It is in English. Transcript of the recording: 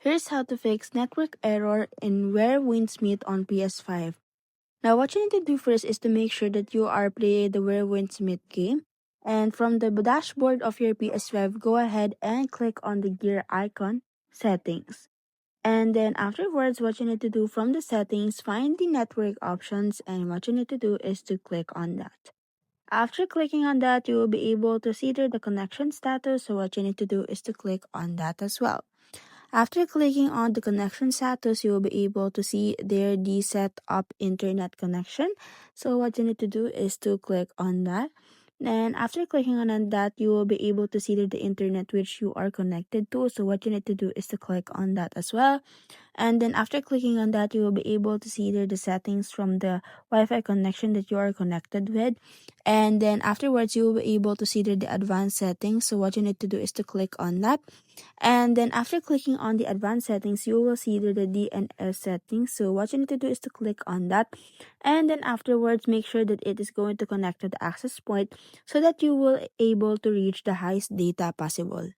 Here's how to fix network error in Where Winds Meet on PS5. Now what you need to do first is to make sure that you are playing the Where Winds Meet game. And from the dashboard of your PS5, go ahead and click on the gear icon, Settings. And then afterwards, what you need to do from the settings, find the network options, and what you need to do is to click on that. After clicking on that, you will be able to see there the connection status. So what you need to do is to click on that as well. After clicking on the connection status, you will be able to see there the set up internet connection. So what you need to do is to click on that. And after clicking on that, you will be able to see the internet which you are connected to. So what you need to do is to click on that as well. And then after clicking on that, you will be able to see there the settings from the Wi-Fi connection that you are connected with. And then afterwards, you will be able to see there the advanced settings. So what you need to do is to click on that. And then after clicking on the advanced settings, you will see the DNS settings. So what you need to do is to click on that. And then afterwards, make sure that it is going to connect to the access point so that you will able to reach the highest data possible.